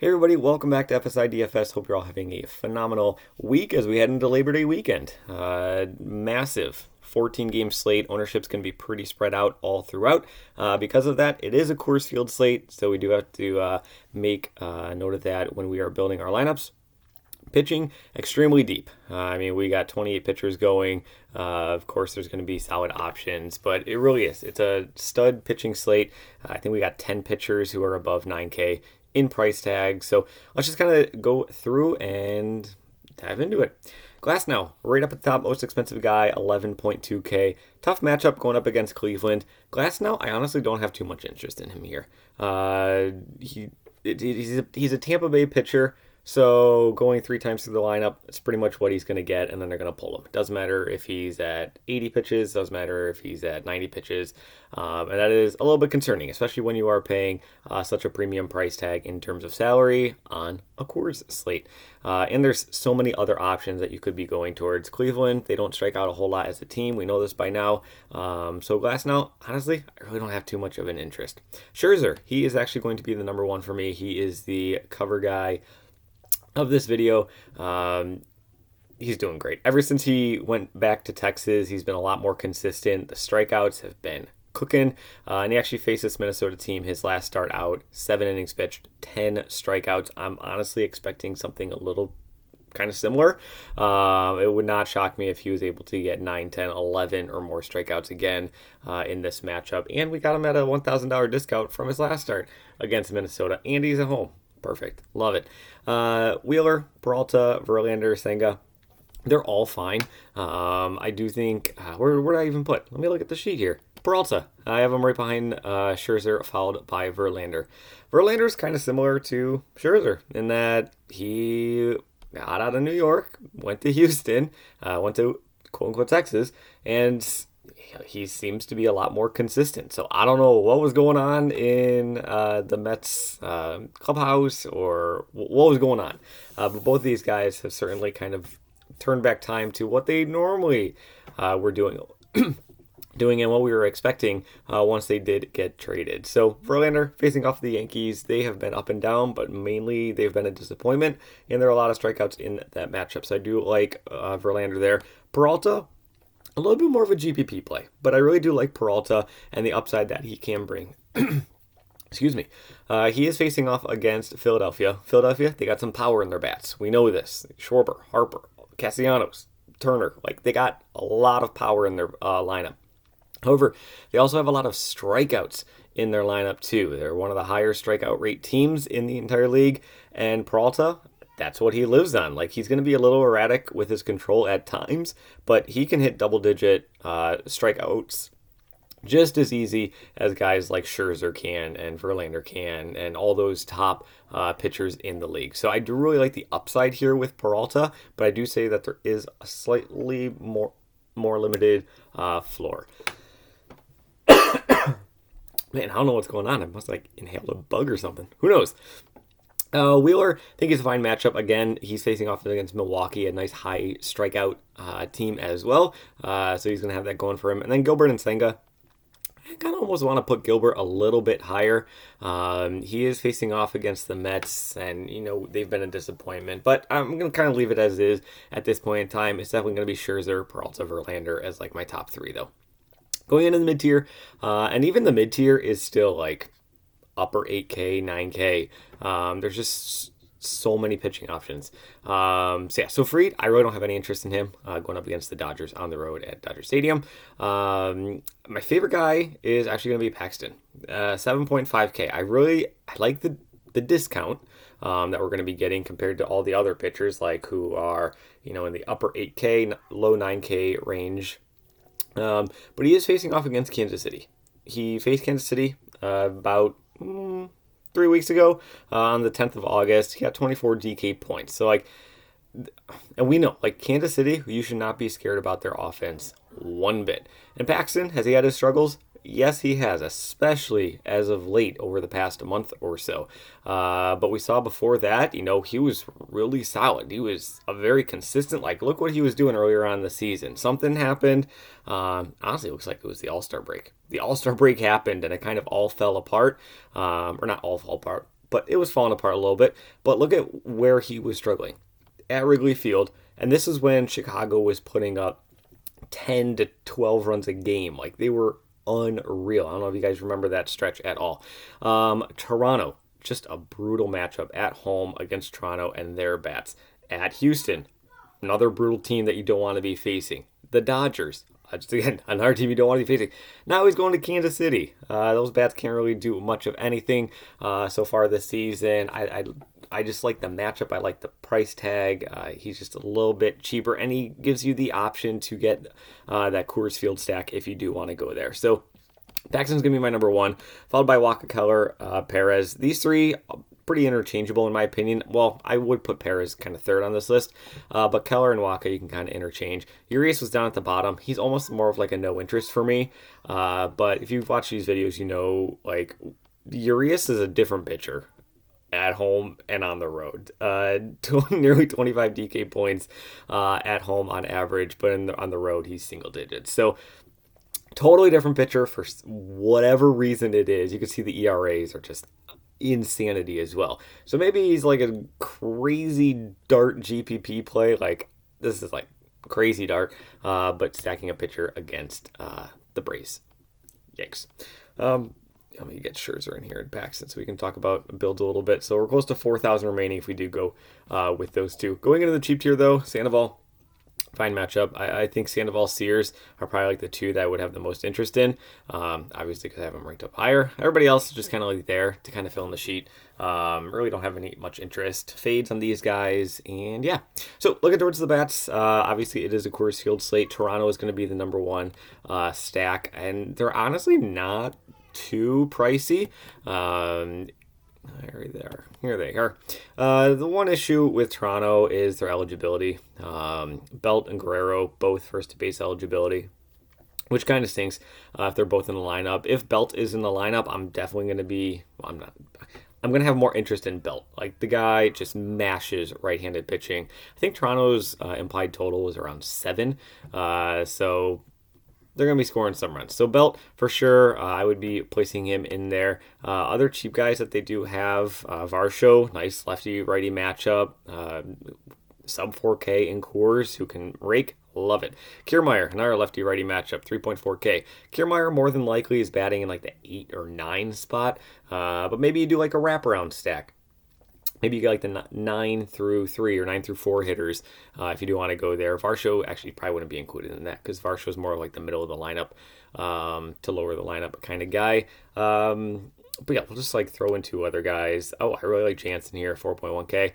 Hey everybody, welcome back to FSi DFS. Hope you're all having a phenomenal week as we head into Labor Day weekend. Massive 14-game slate. Ownership's going to be pretty spread out all throughout. Because of that, it is a Coors Field slate, so we do have to make note of that when we are building our lineups. Pitching extremely deep. We got 28 pitchers going. Of course, there's going to be solid options, but it really is. It's a stud pitching slate. I think we got 10 pitchers who are above 9K in price tag. So let's just kind of go through and dive into it. Glass now, right up at the top, most expensive guy, 11.2K. Tough matchup going up against Cleveland. Glass now, I honestly don't have too much interest in him here. He's a Tampa Bay pitcher. So going 3 times through the lineup, it's pretty much what he's going to get, and then they're going to pull him. It doesn't matter if he's at 80 pitches, doesn't matter if he's at 90 pitches, and that is a little bit concerning, especially when you are paying such a premium price tag in terms of salary on a Coors slate. And there's so many other options that you could be going towards. Cleveland, they don't strike out a whole lot as a team. We know this by now. So Glasnow, honestly, I really don't have too much of an interest. Scherzer, he is actually going to be the number one for me. He is the cover guy of this video. He's doing great. Ever since he went back to Texas, he's been a lot more consistent. The strikeouts have been cooking, and he actually faced this Minnesota team his last start out, 7 innings pitched, 10 strikeouts. I'm honestly expecting something a little kind of similar. It would not shock me if he was able to get 9, 10, 11 or more strikeouts again in this matchup. And we got him at a $1,000 discount from his last start against Minnesota, and he's at home. Perfect. Love it. Wheeler, Peralta, Verlander, Senga, they're all fine. I do think, where did I even put? Let me look at the sheet here. Peralta, I have him right behind Scherzer, followed by Verlander. Verlander is kind of similar to Scherzer in that he got out of New York, went to Houston, went to quote-unquote Texas, and he seems to be a lot more consistent. So I don't know what was going on in the Mets clubhouse or what was going on. But both of these guys have certainly kind of turned back time to what they normally were doing. Doing and what we were expecting once they did get traded. So Verlander facing off the Yankees, they have been up and down, but mainly they've been a disappointment, and there are a lot of strikeouts in that matchup. So I do like Verlander there. Peralta, a little bit more of a GPP play, but I really do like Peralta and the upside that he can bring. Excuse me. He is facing off against Philadelphia. Philadelphia, they got some power in their bats. We know this. Schwarber, Harper, Castellanos, Turner, they got a lot of power in their lineup. However, they also have a lot of strikeouts in their lineup too. They're one of the higher strikeout rate teams in the entire league, and Peralta, that's what he lives on. He's going to be a little erratic with his control at times, but he can hit double-digit strikeouts just as easy as guys like Scherzer can and Verlander can and all those top pitchers in the league. So I do really like the upside here with Peralta, but I do say that there is a slightly more limited floor. Man, I don't know what's going on. I must inhaled a bug or something. Who knows? Wheeler, I think he's a fine matchup. Again, he's facing off against Milwaukee, a nice high strikeout team as well. So he's going to have that going for him. And then Gilbert and Senga, I kind of almost want to put Gilbert a little bit higher. He is facing off against the Mets, and, they've been a disappointment. But I'm going to kind of leave it as is at this point in time. It's definitely going to be Scherzer, Peralta, Verlander as my top 3, though. Going into the mid-tier, and even the mid-tier is still upper 8K, 9K. There's just so many pitching options. So Fried, I really don't have any interest in him going up against the Dodgers on the road at Dodger Stadium. My favorite guy is actually going to be Paxton, 7.5K. I like the discount that we're going to be getting compared to all the other pitchers who are in the upper 8K, low 9K range. But he is facing off against Kansas City. He faced Kansas City about 3 weeks ago on the 10th of August. He got 24 DK points. So, and we know, Kansas City, you should not be scared about their offense one bit. And Paxton, has he had his struggles? Yes, he has, especially as of late over the past month or so. But we saw before that, he was really solid. He was a very consistent, look what he was doing earlier on in the season. Something happened. Honestly, it looks like it was the All-Star break. The All-Star break happened, and it kind of all fell apart. Or not all fell apart. but it was falling apart a little bit. But look at where he was struggling at Wrigley Field. And this is when Chicago was putting up 10 to 12 runs a game. Like, they were unreal. I don't know if you guys remember that stretch at all. Toronto, just a brutal matchup at home against Toronto and their bats. At Houston, another brutal team that you don't want to be facing. The Dodgers, just again, another team you don't want to be facing. Now he's going to Kansas City. Those bats can't really do much of anything so far this season. I just like the matchup. I like the price tag. He's just a little bit cheaper, and he gives you the option to get that Coors Field stack if you do want to go there. So Paxton's going to be my number one, followed by Waka, Keller, Perez. These three, pretty interchangeable in my opinion. Well, I would put Perez kind of third on this list, but Keller and Waka you can kind of interchange. Urias was down at the bottom. He's almost more of like a no interest for me, but if you've watched these videos, you know, like, Urias is a different pitcher at home and on the road. Nearly 25 DK points at home on average, but on the road he's single digits. So totally different pitcher for whatever reason it is. You can see the ERAs are just insanity as well. So maybe he's like a crazy dart GPP play. Like, this is like crazy dart, but stacking a pitcher against the Braves. Yikes. Let me get Scherzer in here in Paxton so we can talk about builds a little bit. So we're close to 4,000 remaining if we do go with those two. Going into the cheap tier though, Sandoval, fine matchup. I think Sandoval, Sears are probably like the two that I would have the most interest in. Obviously because I have them ranked up higher. Everybody else is just kind of like there to kind of fill in the sheet. Really don't have any much interest. Fades on these guys, and yeah. So looking towards the bats, obviously it is a Coors Field slate. Toronto is going to be the number one stack, and they're honestly not too pricey. Here they are. The one issue with Toronto is their eligibility. Belt and Guerrero both first to base eligibility, which kind of stinks if they're both in the lineup. If Belt is in the lineup, I'm definitely going to be. Well, I'm going to have more interest in Belt. Like, the guy just mashes right-handed pitching. I think Toronto's implied total was around 7. So they're going to be scoring some runs. So Belt, for sure, I would be placing him in there. Other cheap guys that they do have, Varsho, nice lefty-righty matchup. Sub 4K in Coors, who can rake. Love it. Kiermaier, another lefty-righty matchup, 3.4K. Kiermaier more than likely is batting in like the 8 or 9 spot, but maybe you do like a wraparound stack. Maybe you get like the 9 through 3 or 9 through 4 hitters if you do want to go there. Varsho actually probably wouldn't be included in that because Varsho is more like the middle of the lineup to lower the lineup kind of guy. But yeah, we'll just like throw in 2 other guys. Oh, I really like Jansen here, 4.1K.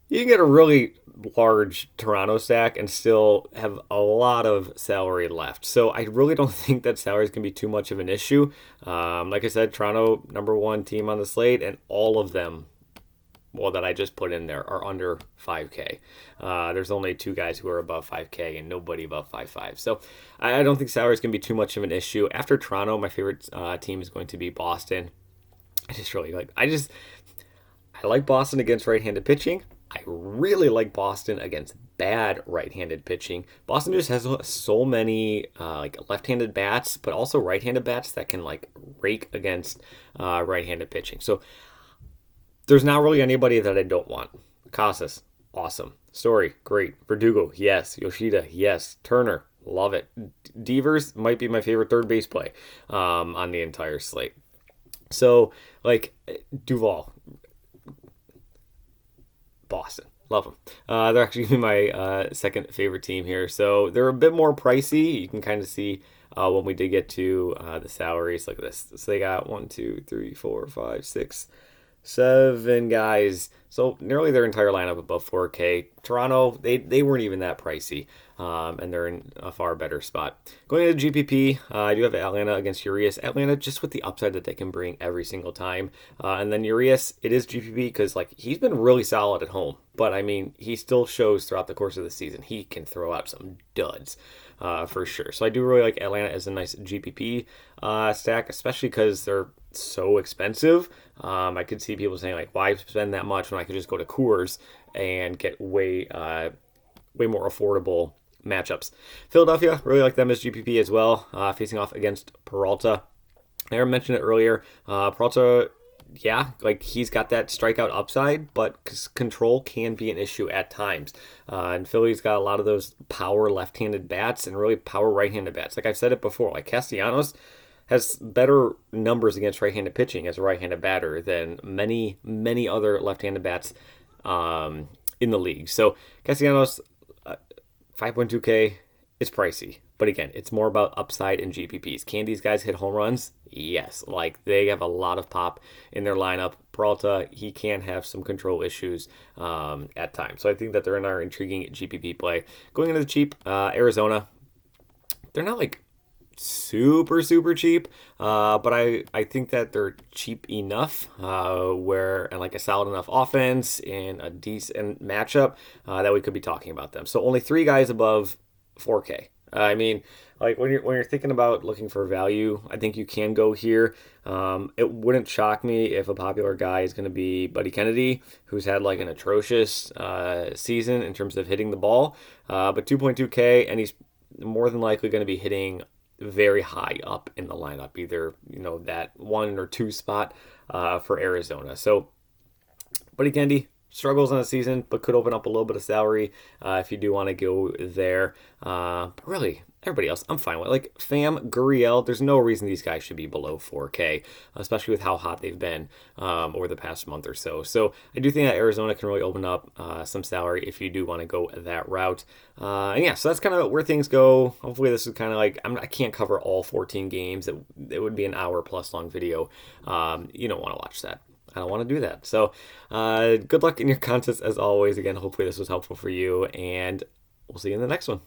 You can get a really large Toronto stack and still have a lot of salary left. So I really don't think that salary is going to be too much of an issue. Like I said, Toronto, number one team on the slate, and all of them, well, that I just put in there, are under 5K. There's only 2 guys who are above 5K and nobody above 5.5. So I don't think salary is going to be too much of an issue. After Toronto, my favorite team is going to be Boston. I like Boston against right-handed pitching. I really like Boston against bad right-handed pitching. Boston just has so many like left-handed bats, but also right-handed bats that can like rake against right-handed pitching. So there's not really anybody that I don't want. Casas, awesome. Story, great. Verdugo, yes. Yoshida, yes. Turner, love it. Devers might be my favorite third base play on the entire slate. So, like, Duvall, Boston, love them. They're actually my second favorite team here. So they're a bit more pricey. You can kind of see when we did get to the salaries. Look at this. So they got 1, 2, 3, 4, 5, 6, 7 guys. So nearly their entire lineup above 4K. Toronto, they weren't even that pricey. And they're in a far better spot. Going into GPP, I do have Atlanta against Urias. Atlanta just with the upside that they can bring every single time. And then Urias, it is GPP because like he's been really solid at home. But I mean, he still shows throughout the course of the season he can throw out some duds for sure. So I do really like Atlanta as a nice GPP stack, especially because they're so expensive. I could see people saying like, why spend that much when I could just go to Coors and get way more affordable matchups. Philadelphia, really like them as GPP as well, facing off against Peralta. I mentioned it earlier. Peralta yeah, like he's got that strikeout upside, but control can be an issue at times. And Philly's got a lot of those power left-handed bats and really power right-handed bats. Like I've said it before, like Castellanos has better numbers against right-handed pitching as a right-handed batter than many other left-handed bats in the league. So Castellanos, 5.2K is pricey. But again, it's more about upside and GPPs. Can these guys hit home runs? Yes. Like they have a lot of pop in their lineup. Peralta, he can have some control issues at times. So I think that they're in our intriguing GPP play. Going into the cheap, Arizona, they're not like super cheap, but I think that they're cheap enough and like a solid enough offense and a decent matchup that we could be talking about them. So only 3 guys above 4K. I mean, like when you're thinking about looking for value, I think you can go here. It wouldn't shock me if a popular guy is going to be Buddy Kennedy, who's had like an atrocious season in terms of hitting the ball, but 2.2K, and he's more than likely going to be hitting very high up in the lineup, either that 1 or 2 spot for Arizona. So Buddy Kennedy struggles on the season, but could open up a little bit of salary if you do want to go there. But really, everybody else, I'm fine with. Like Pham, Gurriel, there's no reason these guys should be below 4K, especially with how hot they've been over the past month or so. So I do think that Arizona can really open up some salary if you do want to go that route. And yeah, so that's kind of where things go. Hopefully this is kind of like, I can't cover all 14 games. It would be an hour plus long video. You don't want to watch that. I don't want to do that. So good luck in your contests as always. Again, hopefully this was helpful for you, and we'll see you in the next one.